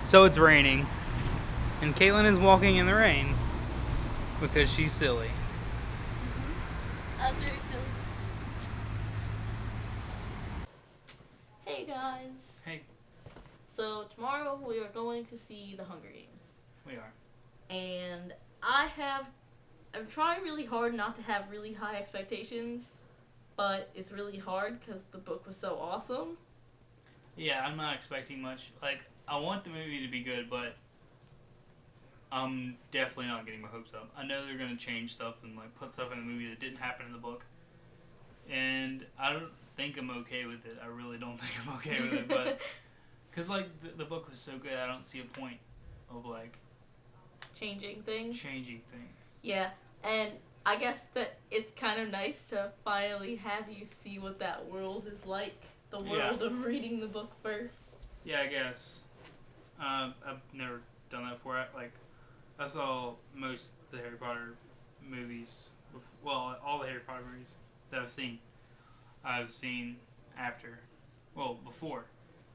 So it's raining, and Caitlin is walking in the rain because she's silly. That's very silly. Hey guys. Hey, So tomorrow we are going to see the Hunger Games. we are. And I'm trying really hard not to have really high expectations, but it's really hard because the book was so awesome. Yeah, I'm not expecting much. Like, I want the movie to be good, but I'm definitely not getting my hopes up. I know they're gonna change stuff and like put stuff in the movie that didn't happen in the book, and I don't think I'm okay with it. I really don't think I'm okay with it, but because like the book was so good, I don't see a point of like Changing things. changing things. Yeah, and I guess that it's kind of nice to finally have you see what that world is like. The world of reading the book first. Yeah, I guess. I've never done that before. I saw most of the Harry Potter movies. Well, all the Harry Potter movies that I've seen after, before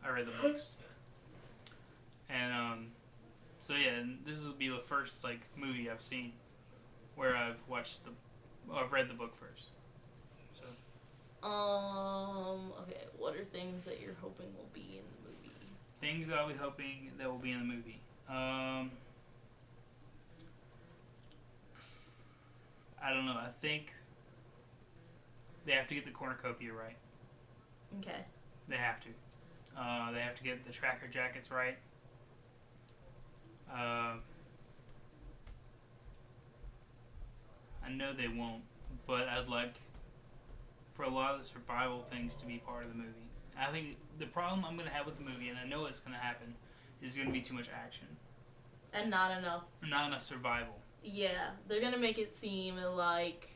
I read the books. And so yeah, and this will be the first like movie I've seen where I've read the book first. So. Okay, what are things that you're hoping will be in the movie? Things that I'll be hoping that will be in the movie. I don't know. I think they have to get the cornucopia right. Okay. They have to. They have to get the tracker jackets right. I know they won't, but I'd like for a lot of the survival things to be part of the movie. I think the problem I'm going to have with the movie, and I know it's going to happen, is going to be too much action. And not enough. Not enough survival. Yeah, they're going to make it seem like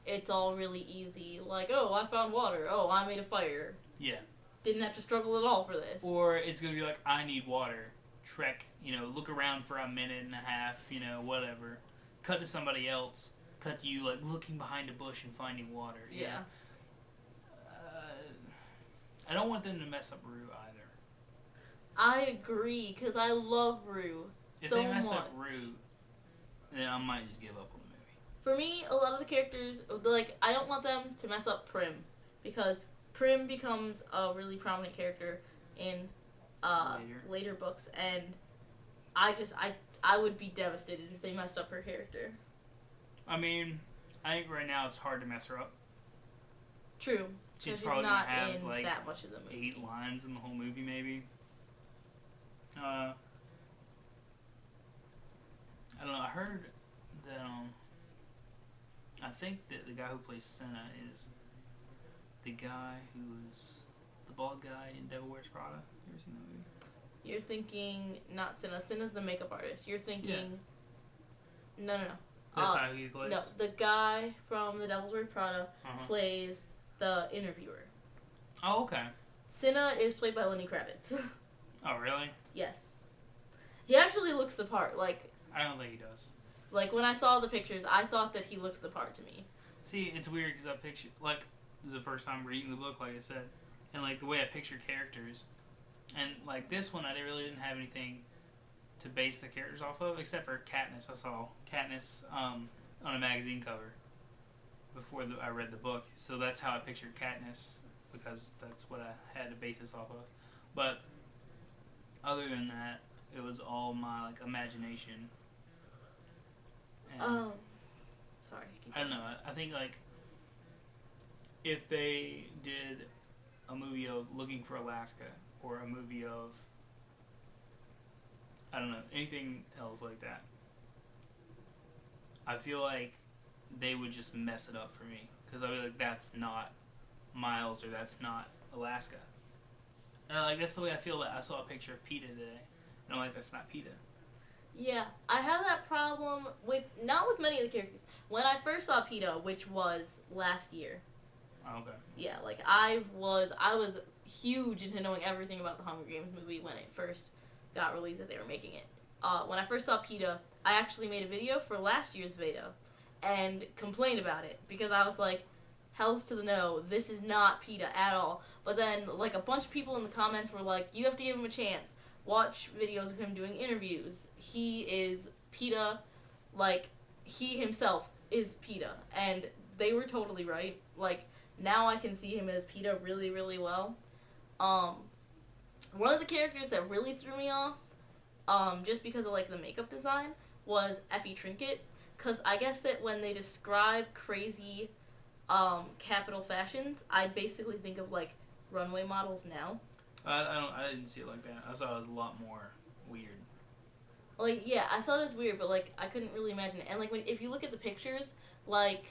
it's all really easy. Like, oh, I found water. Oh, I made a fire. Yeah. Didn't have to struggle at all for this. Or it's going to be like, I need water. Trek, look around for a minute and a half, whatever. Cut to somebody else. Cut to you, like, looking behind a bush and finding water. Yeah. I don't want them to mess up Rue either. I agree, because I love Rue If so they mess much. up Rue, then I might just give up on the movie. For me, a lot of the characters, like, I don't want them to mess up Prim, because Prim becomes a really prominent character in later books, and I would be devastated if they messed up her character. I mean, I think right now it's hard to mess her up. True. She's probably not gonna have in like that much of the movie. 8 lines in the whole movie, maybe. I don't know. I heard that I think that the guy who plays Senna is the guy who was the bald guy in Devil Wears Prada. You ever seen that movie? You're thinking not Senna. Senna's the makeup artist. You're thinking no. That's not who he plays? No, the guy from The Devil's Wears Prada plays the interviewer. Oh, okay. Senna is played by Lenny Kravitz. Oh, really? Yes. He actually looks the part. Like, I don't think he does. Like, when I saw the pictures, I thought that he looked the part to me. See, it's weird because I picture, like, this is the first time reading the book, like I said, and, like, the way I picture characters, and, like, this one, I really didn't have anything to base the characters off of, except for Katniss. I saw Katniss on a magazine cover before I read the book, so that's how I pictured Katniss, because that's what I had to base this off of. But other than that, it was all my, like, imagination. And sorry. I don't know. I think, like, if they did a movie of Looking for Alaska, or a movie of, I don't know, anything else like that, I feel like they would just mess it up for me. Because I'd be like, that's not Miles, or that's not Alaska. And, like, that's the way I feel. That I saw a picture of PETA today, and I'm like, that's not PETA. Yeah, I have that problem with, not with many of the characters. When I first saw PETA, which was last year. Oh, okay. Yeah, like, I was huge into knowing everything about the Hunger Games movie when it first got released that they were making it. When I first saw PETA, I actually made a video for last year's Veda and complained about it because I was like, hells to the no, this is not PETA at all. But then, like, a bunch of people in the comments were like, you have to give him a chance. watch videos of him doing interviews. He is PETA, like, he himself is PETA, and they were totally right. Like, now I can see him as PETA really, really well. One of the characters that really threw me off, just because of, like, the makeup design, was Effie Trinket, because I guess that when they describe crazy, capital fashions, I basically think of, like, runway models now. I didn't see it like that. I saw it as a lot more weird. Like, yeah, I saw it as weird, but, like, I couldn't really imagine it. And, like, if you look at the pictures, like,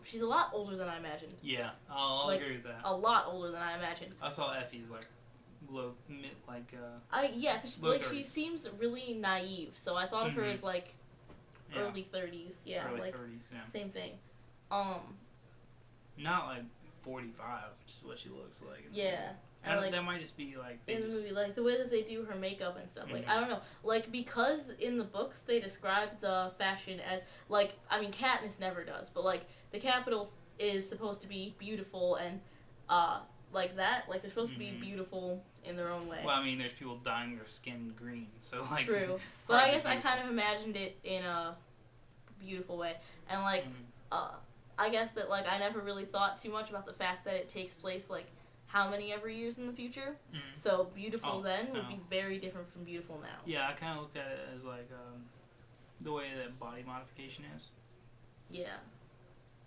she's a lot older than I imagined. Yeah, I'll like, agree with that. A lot older than I imagined. I saw Effie's, like, low, mid, like, yeah, because, like, she seems really naive, so I thought of her as, like, early 30s. Yeah, early like, 30s, yeah. same thing. Not, like, 45, which is what she looks like. Yeah. And like, that might just be, like, in the movie, like, the way that they do her makeup and stuff. Like, Mm-hmm. I don't know. Like, because in the books they describe the fashion as, like, I mean, Katniss never does, but, like, the capital is supposed to be beautiful and, like that. Like, they're supposed to be beautiful in their own way. Well, I mean, there's people dyeing their skin green, so, like... True. But I guess I kind of imagined it in a beautiful way. And, like, I guess that, like, I never really thought too much about the fact that it takes place, like, how many ever years in the future. So beautiful then would be very different from beautiful now. Yeah, I kind of looked at it as, like, the way that body modification is. Yeah.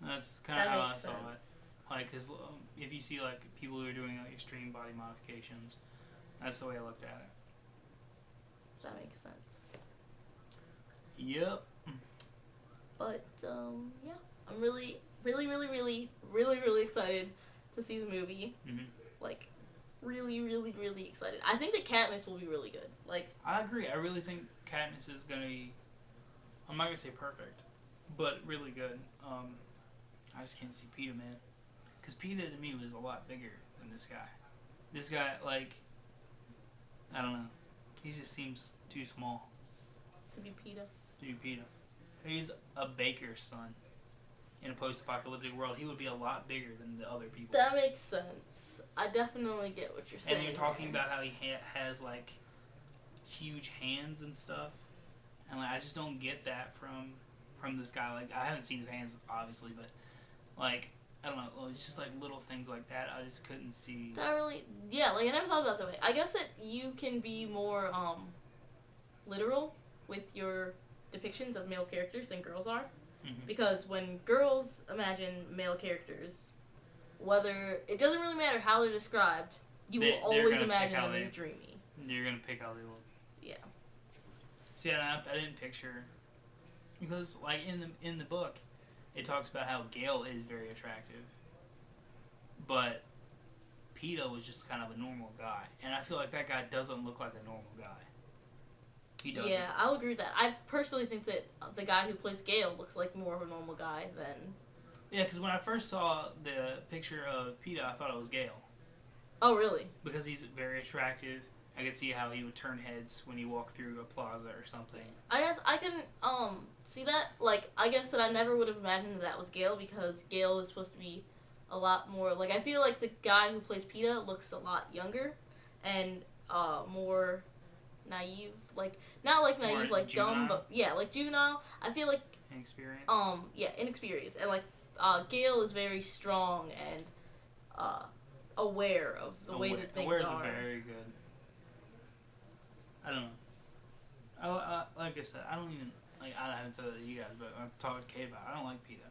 That's kind of how I saw sense. it. Like, because if you see, like, people who are doing, like, extreme body modifications, that's the way I looked at it. That makes sense. Yep. But, yeah. I'm really, really, really, really, really, really excited to see the movie. Like, really, really, really excited. I think that Katniss will be really good. Like, I agree. I really think Katniss is gonna be, I'm not gonna say perfect, but really good. I just can't see PETA, man. Because PETA to me was a lot bigger than this guy. This guy, like, I don't know. He just seems too small. To be PETA. To be PETA. He's a baker's son. In a post-apocalyptic world, he would be a lot bigger than the other people. That makes sense. I definitely get what you're saying. And you're talking about how he has, like, huge hands and stuff. And, like, I just don't get that from this guy. Like, I haven't seen his hands, obviously, but, like, I don't know. It's just, like, little things like that I just couldn't see. That really... Yeah, like, I never thought about it that way. I guess that you can be more, literal with your depictions of male characters than girls are. Because when girls imagine male characters, whether it doesn't really matter how they're described, you will always imagine them as dreamy. You're gonna pick how they look. Yeah. See, I didn't picture, because like in the book, it talks about how Gale is very attractive, but PETA was just kind of a normal guy, and I feel like that guy doesn't look like a normal guy. He doesn't. Yeah, I'll agree with that. I personally think that the guy who plays Gale looks like more of a normal guy than... Yeah, because when I first saw the picture of PETA, I thought it was Gale. Oh, really? Because he's very attractive. I could see how he would turn heads when he walked through a plaza or something. I guess I can see that. Like, I guess that I never would have imagined that was Gale, because Gale is supposed to be a lot more... Like, I feel like the guy who plays PETA looks a lot younger and more naive. Like, not like naive, more like juvenile? dumb, but yeah, like juvenile. I feel like... Inexperienced? Yeah, inexperienced. And, like, Gale is very strong and aware of the way that things Aware's are. very good. I don't know. Like I said, I don't even... Like, I haven't said that to you guys, but I've talked to Kay about it. I don't like PETA.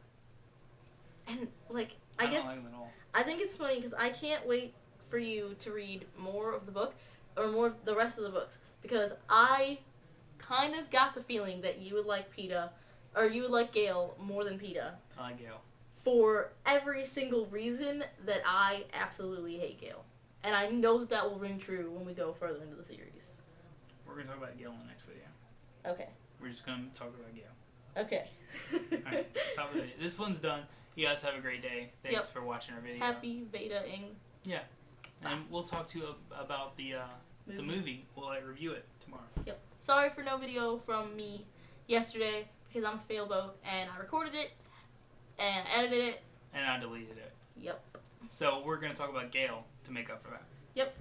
And, like, I guess... don't like him at all. I think it's funny because I can't wait for you to read more of the book, or more of the rest of the books, because I kind of got the feeling that you would like PETA, or you would like Gale more than PETA. I like Gale. For every single reason that I absolutely hate Gale. And I know that that will ring true when we go further into the series. We're going to talk about Gale in the next video. Okay. We're just going to talk about Gale. Okay. Alright, stop the video. This one's done. You guys have a great day. Thanks for watching our video. Happy Veda-ing. Yeah. And we'll talk to you about the movie. We'll review it tomorrow. Yep. Sorry for no video from me yesterday, because I'm a failboat, and I recorded it, and edited it. And I deleted it. Yep. So we're going to talk about Gale to make up for that. Yep.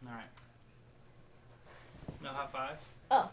Alright. No high five. Oh,